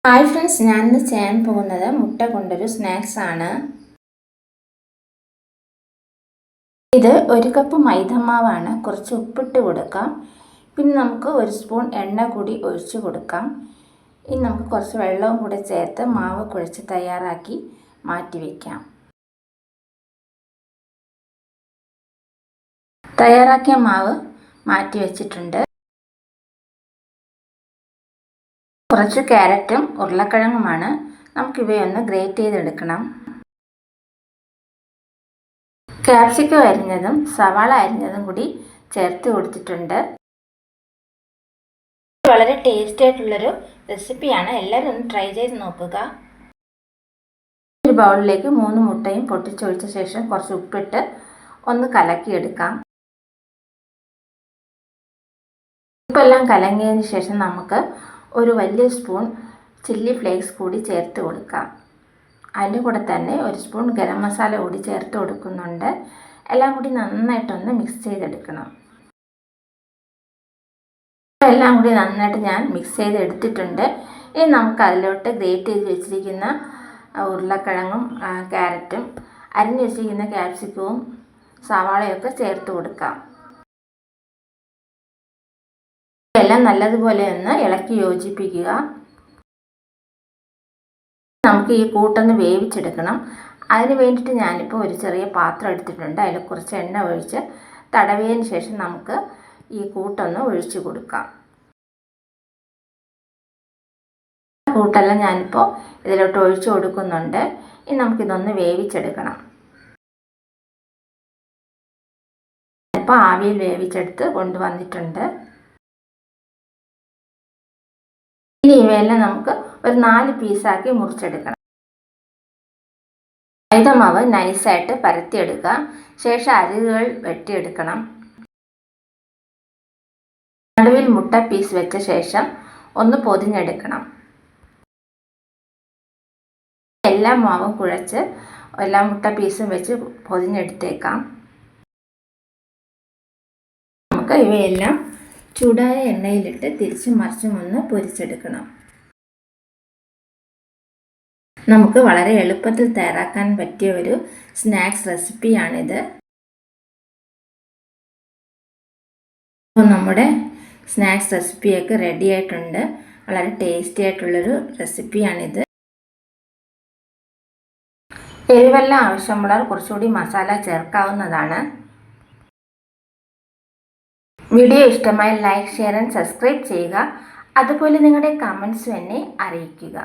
Hi friends, ഞാനിന്ന് ചെയ്യാൻ പോകുന്നത് മുട്ട കൊണ്ടൊരു സ്നാക്സ് ആണ്. ഇത് 1 കപ്പ് മൈദമാവാണ്. കുറച്ച് ഉപ്പിട്ട് കൊടുക്കാം. പിന്നെ നമുക്ക് 1 സ്പൂൺ എണ്ണ കൂടി ഒഴിച്ചു കൊടുക്കാം. ഇനി നമുക്ക് കുറച്ച് വെള്ളവും കൂടി ചേർത്ത് മാവ് കുഴച്ച് തയ്യാറാക്കി മാറ്റി വയ്ക്കാം. തയ്യാറാക്കിയ മാവ് മാറ്റി വെച്ചിട്ടുണ്ട്. കുറച്ച് ക്യാരറ്റും ഉരുളക്കിഴങ്ങുമാണ്. നമുക്കിവയൊന്ന് ഗ്രേറ്റ് ചെയ്തെടുക്കണം. ക്യാപ്സിക്കം അരിഞ്ഞതും സവാള അരിഞ്ഞതും കൂടി ചേർത്ത് കൊടുത്തിട്ടുണ്ട്. വളരെ ടേസ്റ്റി ആയിട്ടുള്ളൊരു റെസിപ്പിയാണ്. എല്ലാവരും ഒന്ന് ട്രൈ ചെയ്ത് നോക്കുക. ഒരു ബൗളിലേക്ക് 3 മുട്ടയും പൊട്ടിച്ചൊഴിച്ച ശേഷം കുറച്ച് ഉപ്പിട്ട് ഒന്ന് കലക്കിയെടുക്കാം. ഉപ്പെല്ലാം കലങ്ങിയതിന് ശേഷം നമുക്ക് ഒരു വലിയ സ്പൂൺ ചില്ലി ഫ്ലേക്സ് കൂടി ചേർത്ത് കൊടുക്കാം. അതിൻ്റെ കൂടെ തന്നെ 1 സ്പൂൺ ഗരം മസാല കൂടി ചേർത്ത് കൊടുക്കുന്നുണ്ട്. എല്ലാം കൂടി നന്നായിട്ടൊന്ന് മിക്സ് ചെയ്തെടുക്കണം. എല്ലാം കൂടി നന്നായിട്ട് ഞാൻ മിക്സ് ചെയ്തെടുത്തിട്ടുണ്ട്. ഇനി നമുക്ക് അതിലോട്ട് ഗ്രേറ്റ് ചെയ്ത് വെച്ചിരിക്കുന്ന ഉരുളക്കിഴങ്ങും ക്യാരറ്റും അരിഞ്ഞ് വെച്ചിരിക്കുന്ന ക്യാപ്സിക്കവും സവാളയൊക്കെ ചേർത്ത് കൊടുക്കാം. എല്ലാം നല്ലതുപോലെ ഒന്ന് ഇളക്കി യോജിപ്പിക്കുക. നമുക്ക് ഈ കൂട്ടൊന്ന് വേവിച്ചെടുക്കണം. അതിന് വേണ്ടിയിട്ട് ഞാനിപ്പോൾ ഒരു ചെറിയ പാത്രം എടുത്തിട്ടുണ്ട്. അതിൽ കുറച്ച് എണ്ണ ഒഴിച്ച് തടവിയതിന് ശേഷം നമുക്ക് ഈ കൂട്ടൊന്ന് ഒഴിച്ചു കൊടുക്കാം. കൂട്ടെല്ലാം ഞാനിപ്പോൾ ഇതിലോട്ട് ഒഴിച്ചു കൊടുക്കുന്നുണ്ട്. ഇനി നമുക്കിതൊന്ന് വേവിച്ചെടുക്കണം. ഇപ്പോൾ ആവിയിൽ വേവിച്ചെടുത്ത് കൊണ്ടുവന്നിട്ടുണ്ട്. ഇനി ഇവയെല്ലാം നമുക്ക് ഒരു 4 പീസാക്കി മുറിച്ചെടുക്കണം. മൈദമാവ് നൈസായിട്ട് പരത്തിയെടുക്കുക. ശേഷം അരികുകൾ വെട്ടിയെടുക്കണം. നടുവിൽ മുട്ട പീസ് വെച്ച ശേഷം ഒന്ന് പൊതിഞ്ഞെടുക്കണം. എല്ലാ മാവും കുഴച്ച് എല്ലാ മുട്ട പീസും വെച്ച് പൊതിഞ്ഞെടുത്തേക്കാം. നമുക്ക് ഇവയെല്ലാം ചൂടായ എണ്ണയിലിട്ട് തിരിച്ചും മറിച്ചും ഒന്ന് പൊരിച്ചെടുക്കണം. നമുക്ക് വളരെ എളുപ്പത്തിൽ തയ്യാറാക്കാൻ പറ്റിയ ഒരു സ്നാക്സ് റെസിപ്പിയാണിത്. അപ്പോൾ നമ്മുടെ സ്നാക്സ് റെസിപ്പിയൊക്കെ റെഡി ആയിട്ടുണ്ട്. വളരെ ടേസ്റ്റി ആയിട്ടുള്ളൊരു റെസിപ്പിയാണിത്. എരിവെല്ലാം ആവശ്യമുള്ളവർ കുറച്ചുകൂടി മസാല ചേർക്കാവുന്നതാണ്. വീഡിയോ ഇഷ്ടമായി ലൈക്ക്, ഷെയർ ആൻഡ് സബ്സ്ക്രൈബ് ചെയ്യുക. അതുപോലെ നിങ്ങളുടെ കമൻസും എന്നെ അറിയിക്കുക.